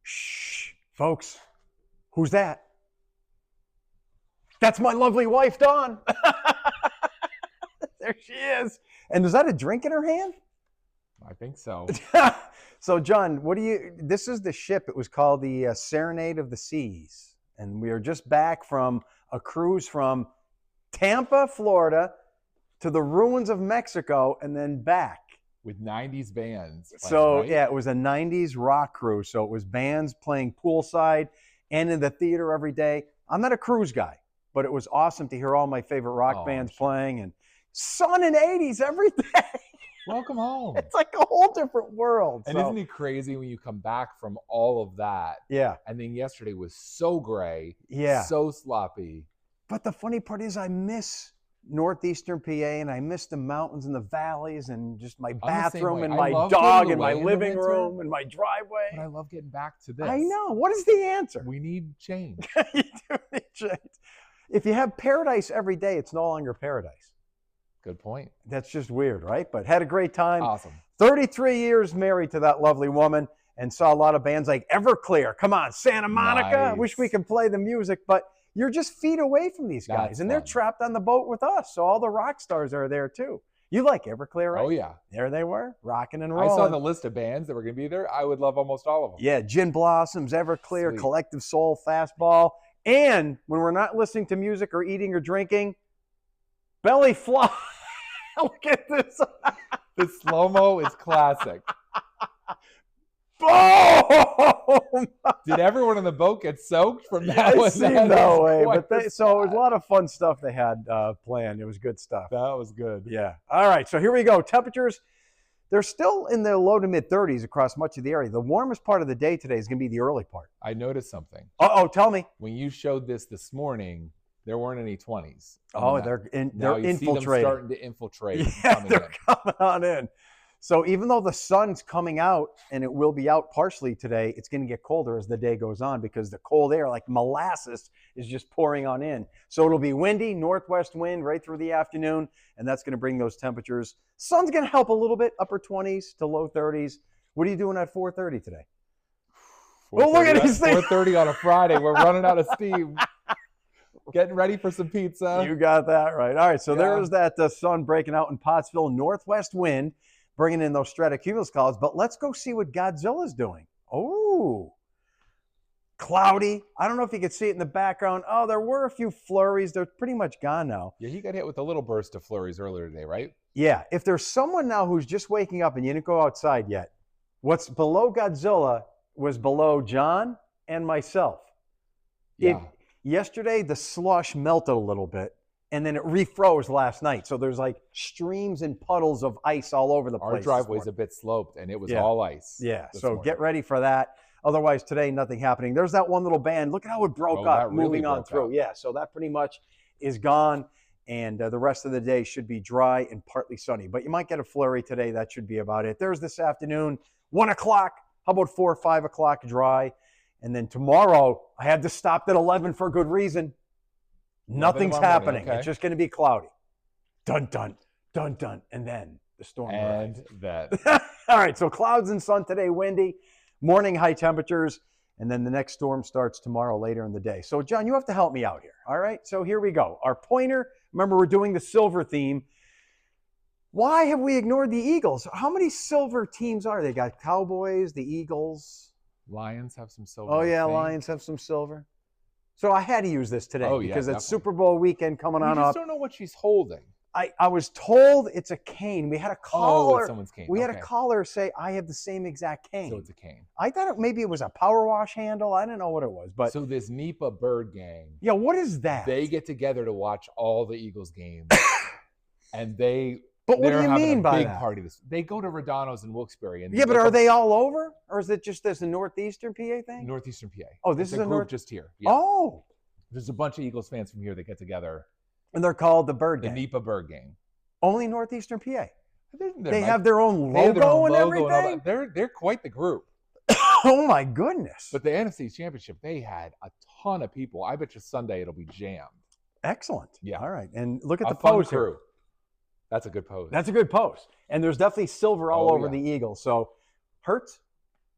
Shh, folks, who's that? That's my lovely wife, Dawn. There she is. And is that a drink in her hand? I think so. So, John, this is the ship. It was called the Serenade of the Seas. And we are just back from a cruise from Tampa, Florida, to the ruins of Mexico, and then back. With 90s bands. So, right? yeah, it was a 90s rock cruise. So it was bands playing poolside and in the theater every day. I'm not a cruise guy, but it was awesome to hear all my favorite rock bands playing, and sun and 80s every day. Welcome home. It's like a whole different world. And isn't it crazy when you come back from all of that? Yeah. And then yesterday was so gray. Yeah. So sloppy. But the funny part is I miss northeastern PA, and I miss the mountains and the valleys and just my bathroom and my dog and my living room and my driveway. But I love getting back to this. I know. What is the answer? We need change. You do need change. If you have paradise every day, it's no longer paradise. Good point. That's just weird, right? But had a great time. Awesome. 33 years married to that lovely woman, and saw a lot of bands like Everclear. Come on, Santa Monica. Nice. I wish we could play the music, but you're just feet away from these guys, That's and they're fun. trapped on the boat with us. So all the rock stars are there too. You like Everclear, right? Oh, yeah. There they were, rocking and I rolling. saw the list of bands that were going to be there. I would love almost all of them. Yeah, Gin Blossoms, Everclear, Sweet. Collective Soul, Fastball. And when we're not listening to music or eating or drinking, Belly Flop. Look at this. The slow-mo is classic. Boom! Did everyone on the boat get soaked from that It one? seemed that way. Quite But so it was a lot of fun stuff they had planned. It was good stuff. That was good. Yeah. All right. So here we go. Temperatures, they're still in the low to mid 30s across much of the area. The warmest part of the day today is going to be the early part. I noticed something. Oh, tell me. When you showed this morning, there weren't any 20s. Oh, Now they're you see them infiltrating. starting to infiltrate. Yeah, they're coming on in. So even though the sun's coming out, and it will be out partially today, it's going to get colder as the day goes on because the cold air, like molasses, is just pouring on in. So it'll be windy, northwest wind right through the afternoon, and that's going to bring those temperatures. Sun's going to help a little bit, upper 20s to low 30s. What are you doing at 4:30 today? Well, look at these things. 4:30 on a Friday. We're running out of steam. Getting ready for some pizza. You got that right. All right, so Yeah. there's that sun breaking out in Pottsville, northwest wind, bringing in those stratocumulus clouds. But let's go see what Godzilla's doing. Oh, cloudy. I don't know if you could see it in the background. Oh, there were a few flurries. They're pretty much gone now. Yeah, he got hit with a little burst of flurries earlier today, right? Yeah, if there's someone now who's just waking up and you didn't go outside yet, what's below Godzilla was below John and myself. Yeah. Yesterday, the slush melted a little bit, and then it refroze last night. So there's like streams and puddles of ice all over the place. Our driveway's a bit sloped, and it was Yeah. all ice. Yeah, this so morning. get ready for that. Otherwise, today, nothing happening. There's that one little band. Look at how it broke Oh, up, that really moving on broke through. up. Yeah, so that pretty much is gone, and the rest of the day should be dry and partly sunny. But you might get a flurry today. That should be about it. There's this afternoon, 1 o'clock. How about 4 or 5 o'clock dry? And then tomorrow, I had to stop at 11 for a good reason. Nothing's tomorrow morning, happening. okay. It's just going to be cloudy. Dun, dun, dun, dun. And then the storm arrives. And that. All right, so clouds and sun today, windy, morning high temperatures, and then the next storm starts tomorrow later in the day. So, John, you have to help me out here, all right? So here we go. Our pointer, remember we're doing the silver theme. Why have we ignored the Eagles? How many silver teams are they? Got Cowboys, the Eagles. Lions have some silver. Oh, I yeah, think. Lions have some silver. So I had to use this today Oh, yeah, because it's definitely. Super Bowl weekend coming We on just up. don't know what she's holding. I was told it's a cane. We had a Oh, caller. it's someone's cane. We had a Okay. caller say, I have the same exact cane. So it's a cane. I thought maybe it was a power wash handle. I didn't know what it was. But So this NEPA bird gang, yeah, what is that? they get together to watch all the Eagles games. And they But what do they're you having mean a by big that? party. They go to Radano's in Wilkes-Barre. And Yeah, but are they all over? Or is it just this a northeastern PA thing? Northeastern PA? Oh, this It's is a a group north. just here. Yeah. Oh, There's a bunch of Eagles fans from here that get together. and they're called the Bird The Gang. NEPA bird gang. Only northeastern PA. They They have their own they have their logo own and logo all everything. that. They're quite the group. Oh my goodness! But the NFC Championship, they had a ton of people. I bet you Sunday it'll be jammed. Excellent. Yeah. All right, and look at A the fun pose here. crew. That's a good pose. That's a good post. And there's definitely silver all over the eagle. So Hurts?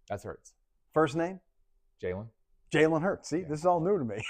That's Hurts. First name? Jalen. Jalen Hurts. See, this is all new to me.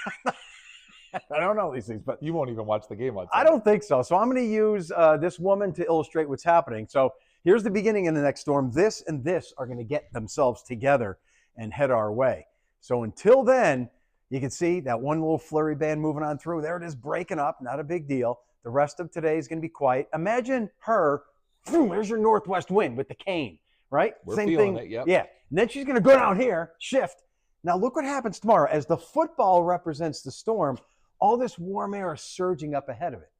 I don't know these things, but you won't even watch the game on Sunday. I don't think so. So I'm going to use this woman to illustrate what's happening. So here's the beginning of the next storm. This and this are going to get themselves together and head our way. So until then, you can see that one little flurry band moving on through. There it is, breaking up. Not a big deal. The rest of today is going to be quiet. Imagine her. Boom, there's your northwest wind with the cane, right? We're Same feeling thing. it, yep. Yeah. And then she's going to go down here, shift. Now look what happens tomorrow. As the football represents the storm, all this warm air is surging up ahead of it.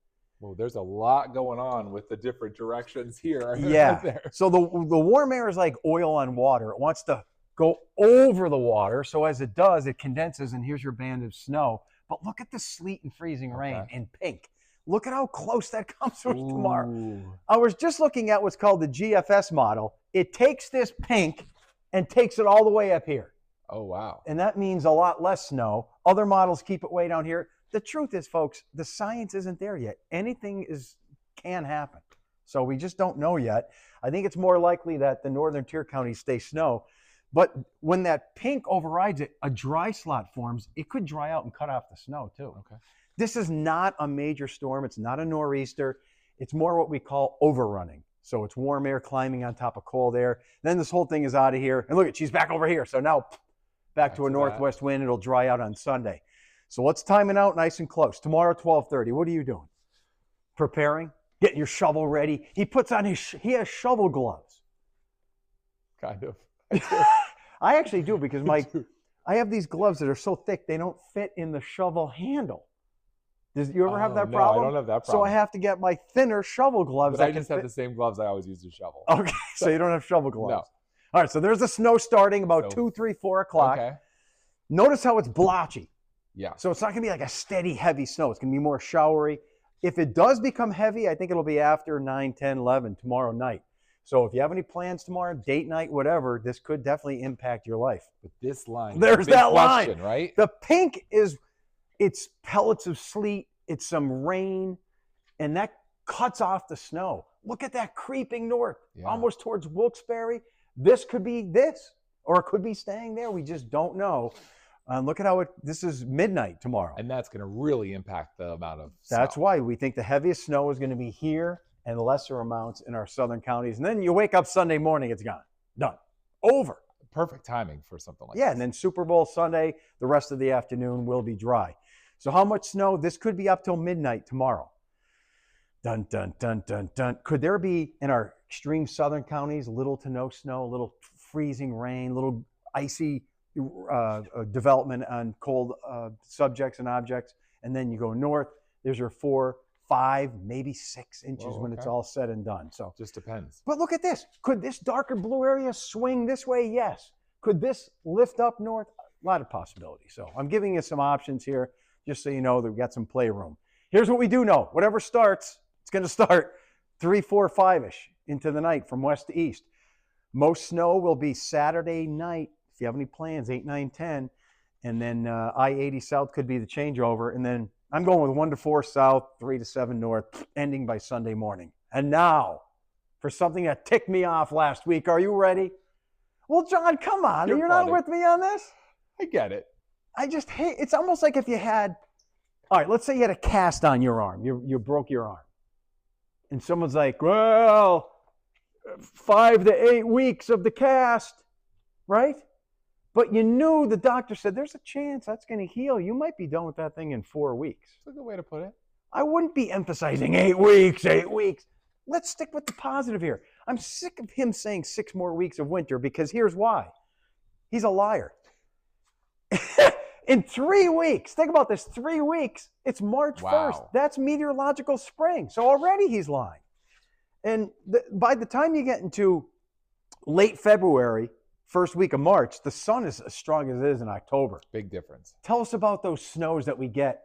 Well, there's a lot going on with the different directions here. Yeah. There. So the warm air is like oil on water. It wants to go over the water. So as it does, it condenses, and here's your band of snow. But look at the sleet and freezing rain in pink. Look at how close that comes to us tomorrow. I was just looking at what's called the GFS model. It takes this pink and takes it all the way up here. Oh, wow. And that means a lot less snow. Other models keep it way down here. The truth is, folks, the science isn't there yet. Anything can happen. So we just don't know yet. I think it's more likely that the northern tier counties stay snow. But when that pink overrides it, a dry slot forms. It could dry out and cut off the snow, too. Okay. This is not a major storm. It's not a nor'easter. It's more what we call overrunning. So it's warm air climbing on top of cold air. Then this whole thing is out of here. And look, she's back over here. So now back to a northwest wind. It'll dry out on Sunday. So let's time it out nice and close. Tomorrow, 12:30. What are you doing? Preparing? Getting your shovel ready? He puts on he has shovel gloves. Kind of. I actually do because I have these gloves that are so thick they don't fit in the shovel handle. You ever have that problem? No, I don't have that problem. So I have to get my thinner shovel gloves. But I just have the same gloves I always use to shovel. Okay, so you don't have shovel gloves. No. All right, so there's the snow starting about 2, 3, 4 o'clock. Okay. Notice how it's blotchy. Yeah. So it's not going to be like a steady, heavy snow. It's going to be more showery. If it does become heavy, I think it'll be after 9, 10, 11 tomorrow night. So if you have any plans tomorrow, date night, whatever, this could definitely impact your life. But this line, there's that line, right? The pink it's pellets of sleet, it's some rain, and that cuts off the snow. Look at that creeping north, almost towards Wilkes-Barre. This could be this, or it could be staying there. We just don't know. Look at how this is midnight tomorrow. And that's going to really impact the amount of snow. That's why we think the heaviest snow is going to be here and lesser amounts in our southern counties. And then you wake up Sunday morning, it's gone. Done. Over. Perfect timing for something like this. And then Super Bowl Sunday, the rest of the afternoon will be dry. So how much snow? This could be up till midnight tomorrow. Dun, dun, dun, dun, dun. Could there be, in our extreme southern counties, little to no snow, little freezing rain, little icy development on cold subjects and objects? And then you go north, there's your 4, 5, maybe 6 inches when it's all said and done. So just depends. But look at this. Could this darker blue area swing this way? Yes. Could this lift up north? A lot of possibilities. So I'm giving you some options here, just so you know that we've got some playroom. Here's what we do know. Whatever starts, it's going to start 3, 4, 5-ish into the night from west to east. Most snow will be Saturday night. If you have any plans, 8, 9, 10. And then I-80 south could be the changeover. And then I'm going with 1 to 4 south, 3 to 7 north, ending by Sunday morning. And now, for something that ticked me off last week. Are you ready? Well, John, come on. You're not with me on this? I get it. I just hate, it's almost like if you had, all right, let's say you had a cast on your arm. You broke your arm. And someone's like, well, 5 to 8 weeks of the cast, right? But you knew the doctor said there's a chance that's going to heal. You might be done with that thing in 4 weeks. That's a good way to put it. I wouldn't be emphasizing 8 weeks, 8 weeks. Let's stick with the positive here. I'm sick of him saying 6 more weeks of winter because here's why. He's a liar. In 3 weeks, think about this, 3 weeks, it's March 1st. That's meteorological spring. So already he's lying. And by the time you get into late February, first week of March, the sun is as strong as it is in October. Big difference. Tell us about those snows that we get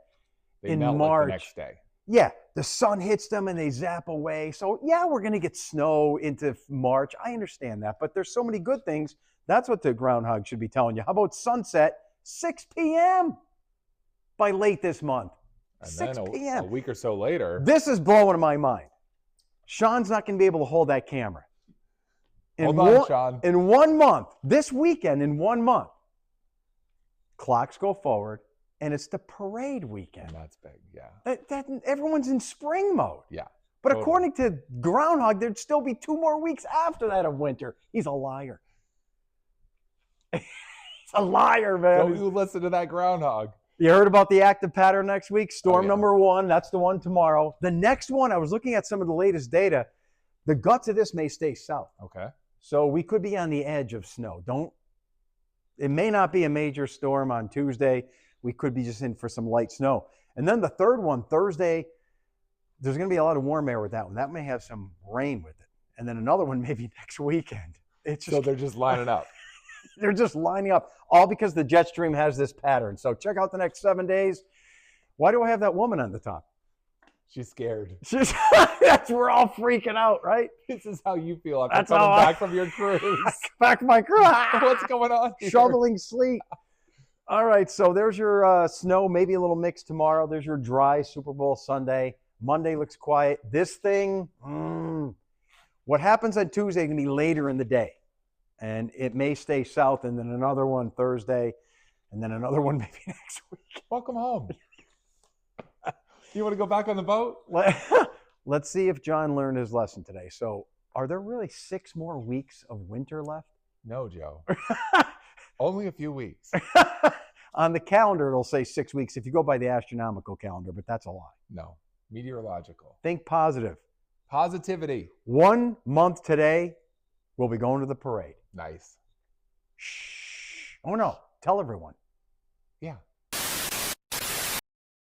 in melt March. Like the next day. Yeah, the sun hits them and they zap away. So yeah, we're going to get snow into March. I understand that, but there's so many good things. That's what the Groundhog should be telling you. How about sunset, 6 p.m. by late this month? And 6 then p.m. a week or so later. This is blowing my mind. Sean's not going to be able to hold that camera. Hold on, Sean. In 1 month, this weekend, in 1 month, clocks go forward, and it's the parade weekend. And that's big, yeah. Everyone's in spring mode. Yeah. But totally. according to Groundhog, there'd still be 2 more weeks after that of winter. He's a liar. He's a liar, man. Don't you listen to that Groundhog. You heard about the active pattern next week? Storm yeah. number 1, that's the one tomorrow. The next one, I was looking at some of the latest data. The guts of this may stay south. Okay. So we could be on the edge of snow. It may not be a major storm on Tuesday. We could be just in for some light snow. And then the third one, Thursday, there's going to be a lot of warm air with that one. That may have some rain with it. And then another one maybe next weekend. So they're just lining up. They're just lining up, all because the jet stream has this pattern. So check out the next 7 days. Why do I have that woman on the top? She's scared. We're all freaking out, right? This is how you feel after coming back from your cruise. Back from my cruise. What's going on here? Shoveling sleet. All right, so there's your snow, maybe a little mix tomorrow. There's your dry Super Bowl Sunday. Monday looks quiet. This thing, what happens on Tuesday is going to be later in the day. And it may stay south, and then another one Thursday, and then another one maybe next week. Welcome home. You want to go back on the boat? Let's see if John learned his lesson today. So are there really 6 more weeks of winter left? No, Joe. Only a few weeks. On the calendar, it'll say 6 weeks if you go by the astronomical calendar, but that's a lie. No. Meteorological. Think positive. Positivity. 1 month today, we'll be going to the parade. Nice. Shh. Oh, no. Tell everyone. Yeah.